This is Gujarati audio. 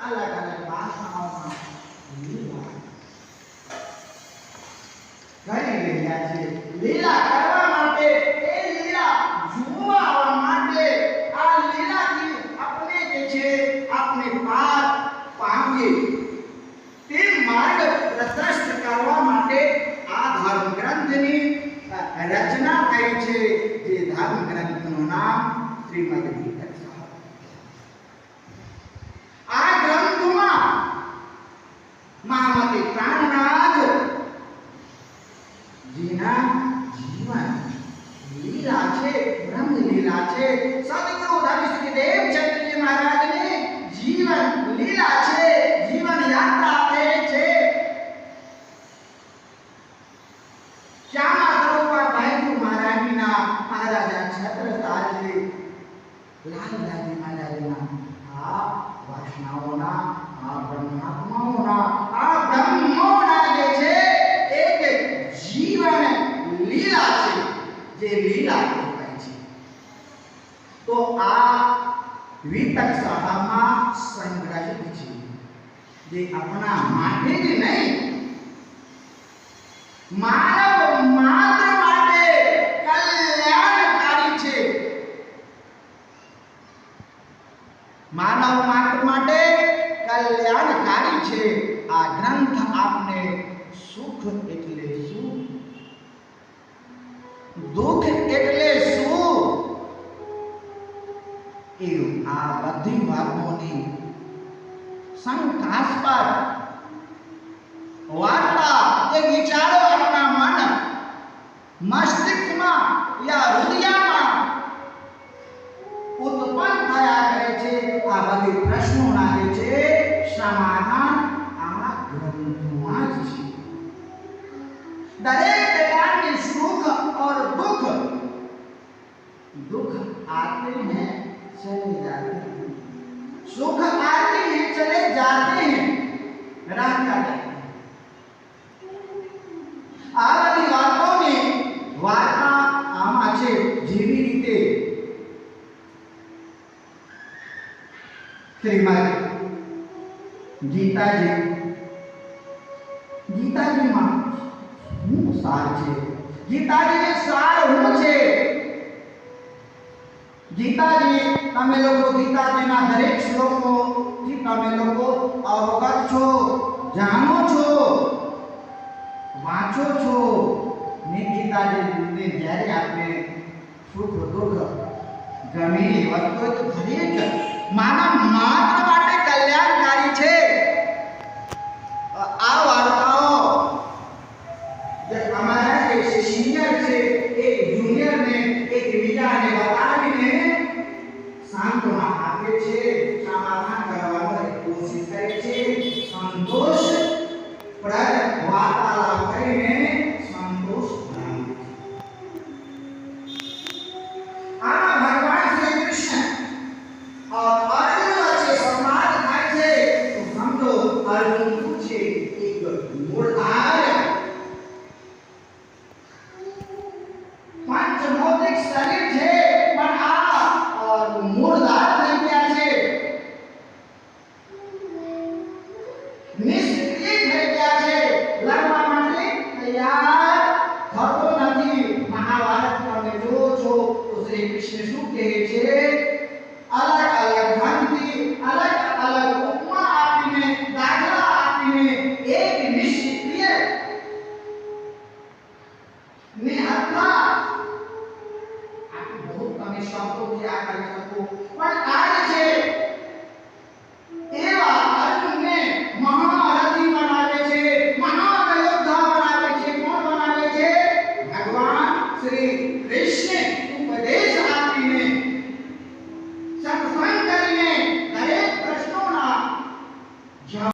अलग अलग भाषाओं લીલા કરી રહ્યા છે। લીલા કરવા માટે એ લીલા જોવા માટે આ લીલાથી આપણે જે છે આપણે પાર પામીએ તે માર્ગ પ્રશસ્ત કરવા માટે આ ધર્મ ગ્રંથની રચના થઈ છે, જે ધર્મ ગ્રંથનું નામ શ્રીમદ ગીતા છે। આ ગ્રંથમાં મહામતી પ્રાણનાથ જીના જીવન લીલા છે, બ્રહ્મ લીલા છે। સદગુરુ ધર્મશ્રી દેવચંદ્રજી મહારાજની જીવન લીલા છે, જીવન યાત્રા છે। શ્યામા સરોવર ભાઈજુ મહારાજના મહારાજા છત્રસાલજી લાલરાજી મહારાજના આ વાસનાઓના આ બ્રહ્માત્માઓના આ બ્રહ્મોના જે છે એક જીવન લીલા છે, જે લીલા કહેવાય છે। તો આ વિતક સભામાં સંગ્રહિત છે, જે આપણા માટે જ નહીં માનવ માત્ર માટે કલ્યાણકારી છે। માનવ માત્ર માટે કલ્યાણકારી છે। આ ગ્રંથ આપને સુખ એટલે શું, દુઃખ એટલે શું એવું આ બધી વાતોની શંકાસ્પદ વાર્તા એ વિચારો આપણા મન મસ્તિષ્કમાં યા હૃદયમાં ઉત્પન્ન થયા કરે છે। આ બધી પ્રશ્નોના જે છે સમાધાન આ ગ્રંથમાં જ છે। दरेक प्रकार के सुख और दुख दुख आते हैं चले जाते हैं, सुख आते हैं चले जाते हैं, रहता है। આ બધી વાતોની વાર્તા આમાં છે, જેવી રીતે શ્રીમદ ગીતાજીમાં હું સાર છે, ગીતાજીનો સાર હું છે। ગીતાજી તમે લોકો ગીતાજીના દરેક શ્લોકોથી તમે લોકો અવગત છો, જાણો છો, વાંચો છો ને ગીતાજીને જ્યારે આપણે સુખ દુઃખ ગમે એ વસ્તુ તો દરેક માનવ માત્ર માટે કલ્યાણકારી છે। આ વાર્તાઓ જે અમારા એક સિનિયર છે એક જુનિયર ને એક બીજાને બતાવીને સાંત્વના આપે છે, સમાધાન કરવાની કોશિશ કરે છે, સંતોષ પ્રદ વાર્તાલાપ કરીને સંતોષ પ્રાપ્ત છે। આમાં ભગવાન શ્રી કૃષ્ણ और अर्जुन वच्चे संवाद થાય છે। તો સમજો અર્જુન શું છે, એક મૂળધાર પાંચમૌલિક શરીર છે, પણ આ મૂળધાર થઈ ગયા છે, નિષ્ક્રિય થઈ ગયા છે, લડવા માટે તૈયાર થતો નથી। મહાભારત તમે જો છો તો શ્રી કૃષ્ણ શું કહે છે, अलग अलग ढंगથી अलग अलग ઉપમા આપીને દાખલા આપીને એક નિષ્ક્રિય નિહત્તા આ બહુ તમે શબ્દોથી આ કરી શકો, પણ આ છે એવા અર્જુનને મહારથી બનાવે છે, મહાયોદ્ધા બનાવે છે। કોણ બનાવે છે? ભગવાન શ્રી કૃષ્ણ।